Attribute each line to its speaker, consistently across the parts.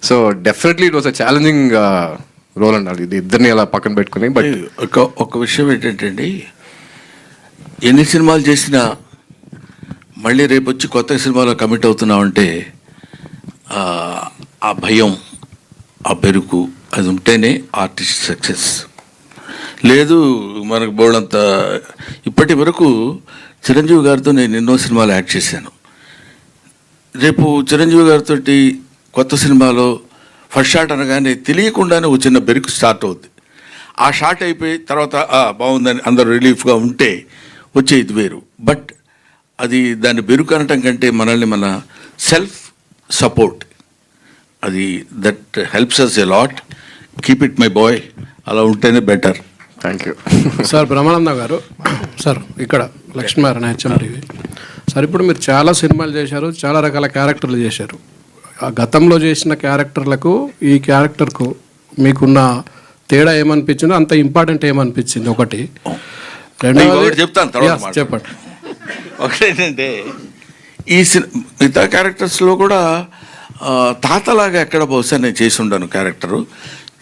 Speaker 1: So definitely it was a challenging role అండి. ఇది ఇద్దరిని అలా పక్కన పెట్టుకుని. బట్
Speaker 2: ఒక విషయం ఏంటంటే అండి, ఎన్ని సినిమాలు చేసినా మళ్ళీ రేపు వచ్చి కొత్త సినిమాలో కమిట్ అవుతున్నామంటే ఆ భయం, ఆ బెరుకు అది ఉంటేనే ఆర్టిస్ట్ సక్సెస్. లేదు మనకు బోర్డంత. ఇప్పటి వరకు చిరంజీవి గారితో నేను ఎన్నో సినిమాలు యాక్ట్ చేశాను. రేపు చిరంజీవి గారితో కొత్త సినిమాలో ఫస్ట్ షాట్ అనగానే తెలియకుండానే ఒక చిన్న బెరుకు స్టార్ట్ అవుద్ది. ఆ షాట్ అయిపోయి తర్వాత బాగుందని అందరూ రిలీఫ్గా ఉంటే వచ్చే ఇది వేరు. బట్ అది దాన్ని బెరుకు అనటం కంటే మనల్ని మన సెల్ఫ్ సపోర్ట్, అది that helps us a lot. Keep it my boy, అలా ఉంటేనే better.
Speaker 1: Thank you
Speaker 3: sir. Brahmananda గారు సార్, ఇక్కడ లక్ష్మీనారాయణ హెచ్ఎంటీవీ సార్. ఇప్పుడు మీరు చాలా సినిమాలు చేశారు, చాలా రకాల క్యారెక్టర్లు చేశారు. ఆ గతంలో చేసిన క్యారెక్టర్లకు ఈ క్యారెక్టర్కు మీకున్న తేడా ఏమనిపించిందో, అంత ఇంపార్టెంట్ ఏమనిపించింది ఒకటి.
Speaker 2: రెండవది చెప్తాను,
Speaker 3: చెప్పండి.
Speaker 2: ఒకటేంటంటే ఈ మిగతా క్యారెక్టర్స్లో కూడా తాతలాగా ఎక్కడ బహుశా నేను చేసి ఉండను character.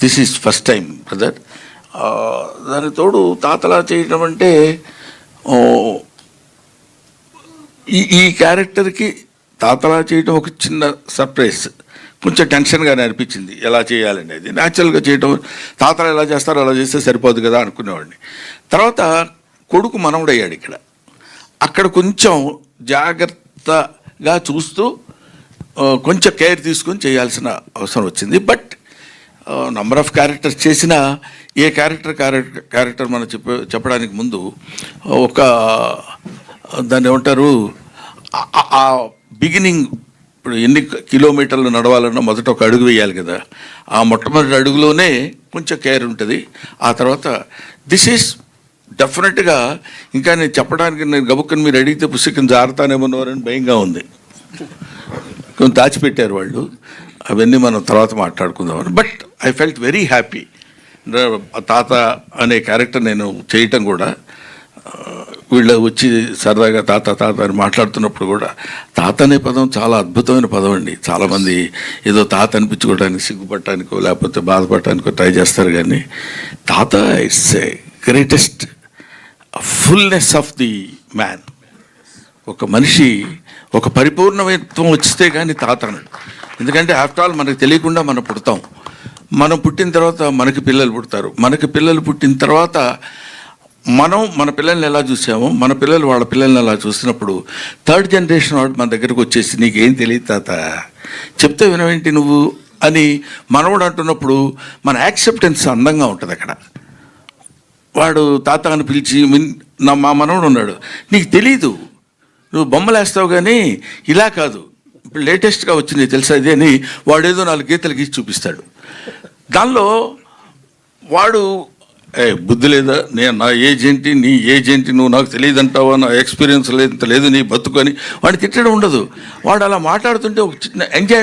Speaker 2: This is first time brother. దానికి తోడు తాతలా చేయడం అంటే ఈ క్యారెక్టర్కి తాతలా చేయడం ఒక చిన్న సర్ప్రైజ్. కొంచెం టెన్షన్గానే అనిపించింది ఎలా చేయాలనేది. న్యాచురల్గా చేయడం, తాతలు ఎలా చేస్తారో అలా చేస్తే సరిపోదు కదా అనుకునేవాడిని. తర్వాత కొడుకు మనవడయ్యాడు ఇక్కడ. అక్కడ కొంచెం జాగ్రత్తగా చూస్తూ కొంచెం కేర్ తీసుకొని చేయాల్సిన అవసరం వచ్చింది. బట్ నంబర్ ఆఫ్ క్యారెక్టర్స్ చేసిన ఏ క్యారెక్టర్ మనం చెప్పడానికి ముందు ఒక దాన్ని ఏమంటారు, ఆ బిగినింగ్. ఇప్పుడు ఎన్ని కిలోమీటర్లు నడవాలన్నా మొదట ఒక అడుగు వేయాలి కదా. ఆ మొట్టమొదటి అడుగులోనే కొంచెం కేర్ ఉంటుంది. ఆ తర్వాత దిస్ ఈజ్ డెఫినెట్గా, ఇంకా నేను చెప్పడానికి నేను గబుక్కని మీరు అడిగితే పుస్తకం జారుతానేమన్నారని భయంగా ఉంది. కొంచెం దాచిపెట్టారు వాళ్ళు, అవన్నీ మనం తర్వాత మాట్లాడుకుందామని. But I felt very happy. తాత అనే క్యారెక్టర్ నేను చేయటం కూడా, వీళ్ళు వచ్చి సరదాగా తాత తాత అని మాట్లాడుతున్నప్పుడు కూడా, తాత అనే పదం చాలా అద్భుతమైన పదం అండి. చాలామంది ఏదో తాత అనిపించుకోవడానికి సిగ్గుపడటానికో లేకపోతే బాధపడటానికో ట్రై చేస్తారు, కానీ తాత it's a greatest fullness of the man. ఒక మనిషి ఒక పరిపూర్ణత్వం వచ్చితే కానీ తాత అన్నాడు. ఎందుకంటే ఆఫ్టర్ ఆల్ మనకు తెలియకుండా మనం పుడతాం. మనం పుట్టిన తర్వాత మనకి పిల్లలు పుడతారు. మనకి పిల్లలు పుట్టిన తర్వాత మనం మన పిల్లల్ని ఎలా చూసామో, మన పిల్లలు వాళ్ళ పిల్లల్ని ఎలా చూసినప్పుడు థర్డ్ జనరేషన్ వాడు మన దగ్గరకు వచ్చేసి నీకేం తెలియదు తాత, చెప్తే వినవేంటి నువ్వు అని మనవడు అంటున్నప్పుడు మన యాక్సెప్టెన్స్ అందంగా ఉంటుంది అక్కడ. వాడు తాత అని పిలిచి, మా మనవడు ఉన్నాడు, నీకు తెలీదు, నువ్వు బొమ్మలు వేస్తావు కానీ ఇలా కాదు, ఇప్పుడు లేటెస్ట్గా వచ్చింది తెలుసా ఇది అని వాడేదో 4 గీతలు గీసి చూపిస్తాడు. దానిలో వాడు బుద్ధి లేదా, నేను నా ఏజ్ ఏంటి, నీ ఏజ్ ఏంటి, నువ్వు నాకు తెలియదు అంటావా, నా ఎక్స్పీరియన్స్ లేదు నీ బతుకు అని వాడిని తిట్టడం ఉండదు. వాడు అలా మాట్లాడుతుంటే ఒక చిన్న ఎంజాయ్